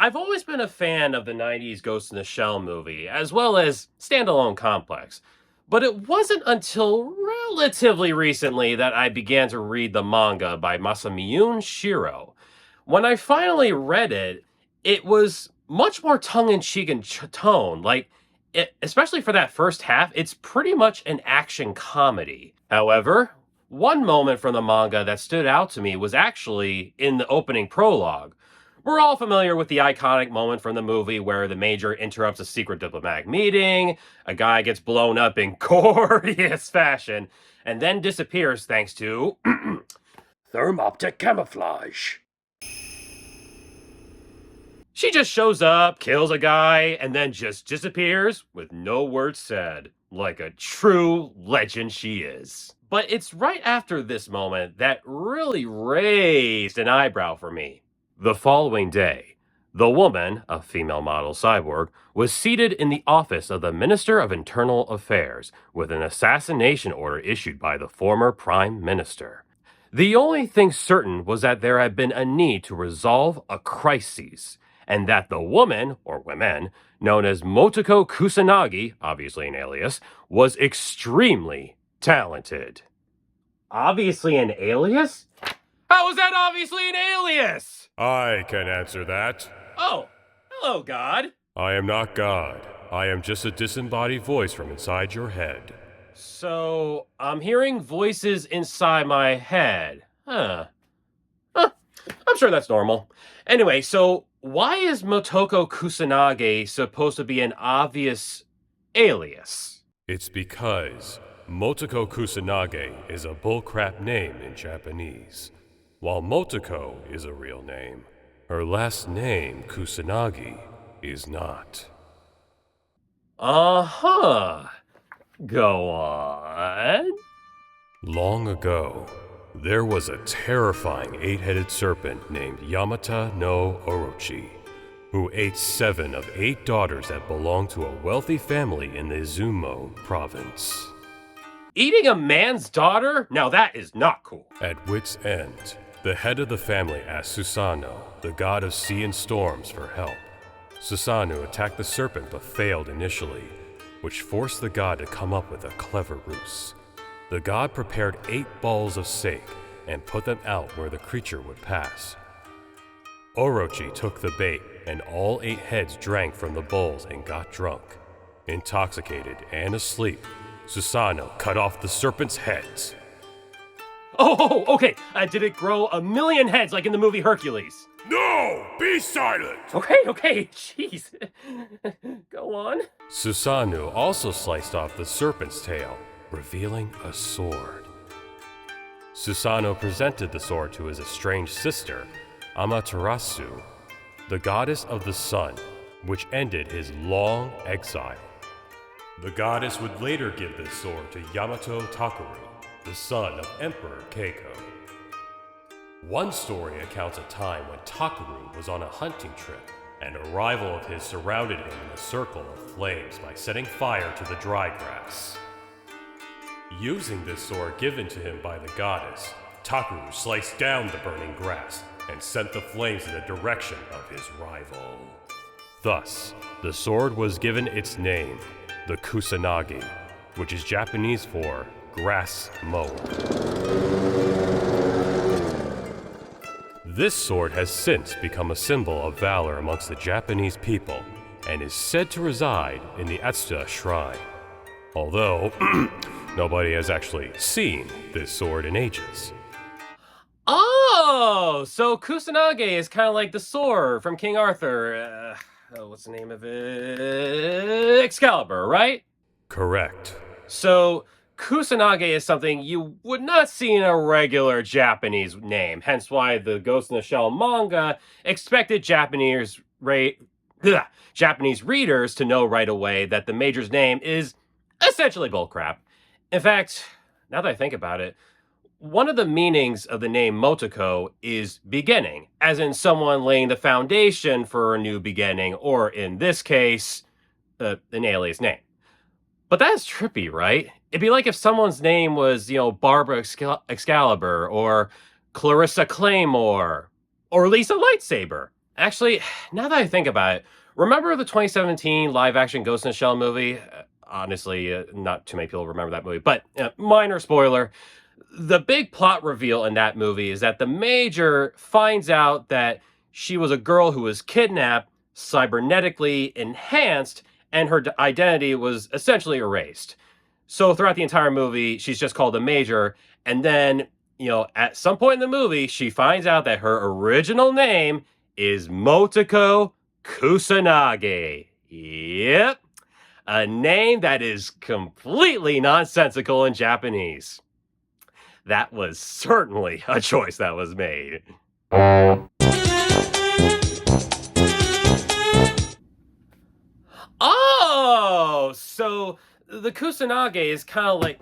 I've always been a fan of the 90s Ghost in the Shell movie, as well as Standalone Complex. But it wasn't until relatively recently that I began to read the manga by Masamune Shiro. When I finally read it, it was much more tongue-in-cheek in tone. Especially for that first half, it's pretty much an action comedy. However, one moment from the manga that stood out to me was actually in the opening prologue. We're all familiar with the iconic moment from the movie where the Major interrupts a secret diplomatic meeting, a guy gets blown up in glorious fashion, and then disappears thanks to thermoptic camouflage. She just shows up, kills a guy, and then just disappears with no words said, like a true legend she is. But it's right after this moment that really raised an eyebrow for me. The following day, the woman, a female model cyborg, was seated in the office of the Minister of Internal Affairs with an assassination order issued by the former Prime Minister. The only thing certain was that there had been a need to resolve a crisis, and that the woman, or women, known as Motoko Kusanagi, obviously an alias, was extremely talented. Obviously an alias? How is that obviously an alias? I can answer that. Oh, hello, God. I am not God. I am just a disembodied voice from inside your head. So, I'm hearing voices inside my head. Huh. I'm sure that's normal. Anyway, so why is Motoko Kusanagi supposed to be an obvious alias? It's because Motoko Kusanagi is a bullcrap name in Japanese. While Motoko is a real name, her last name, Kusanagi, is not. Uh-huh. Go on. Long ago, there was a terrifying 8-headed serpent named Yamata no Orochi, who ate 7 of 8 daughters that belonged to a wealthy family in the Izumo province. Eating a man's daughter? Now that is not cool. At wit's end, the head of the family asked Susanoo, the god of sea and storms, for help. Susanoo attacked the serpent but failed initially, which forced the god to come up with a clever ruse. The god prepared 8 balls of sake and put them out where the creature would pass. Orochi took the bait, and all 8 heads drank from the bowls and got drunk. Intoxicated and asleep, Susanoo cut off the serpent's heads. Oh, okay. Did it grow a million heads like in the movie Hercules? No! Be silent! Okay. Jeez. Go on. Susanoo also sliced off the serpent's tail, revealing a sword. Susanoo presented the sword to his estranged sister, Amaterasu, the goddess of the sun, which ended his long exile. The goddess would later give this sword to Yamato Takeru, the son of Emperor Keiko. One story accounts a time when Takeru was on a hunting trip, and a rival of his surrounded him in a circle of flames by setting fire to the dry grass. Using this sword given to him by the goddess, Takeru sliced down the burning grass and sent the flames in the direction of his rival. Thus, the sword was given its name, the Kusanagi, which is Japanese for grass mower. This sword has since become a symbol of valor amongst the Japanese people and is said to reside in the Atsuta Shrine. Although, nobody has actually seen this sword in ages. Oh, so Kusanagi is kind of like the sword from King Arthur. What's the name of it? Excalibur, right? Correct. So Kusanagi is something you would not see in a regular Japanese name, hence why the Ghost in the Shell manga expected Japanese readers to know right away that the Major's name is essentially bullcrap. In fact, now that I think about it, one of the meanings of the name Motoko is beginning, as in someone laying the foundation for a new beginning, or in this case, an alias name. But that's trippy, right? It'd be like if someone's name was, Barbara Excalibur, or Clarissa Claymore, or Lisa Lightsaber. Actually, now that I think about it, remember the 2017 live action Ghost in the Shell movie? Honestly, not too many people remember that movie, but minor spoiler. The big plot reveal in that movie is that the Major finds out that she was a girl who was kidnapped, cybernetically enhanced, and her identity was essentially erased. So throughout the entire movie, she's just called the Major. And then, at some point in the movie, she finds out that her original name is Motoko Kusanagi. Yep. A name that is completely nonsensical in Japanese. That was certainly a choice that was made. Oh, so the Kusanagi is kind of like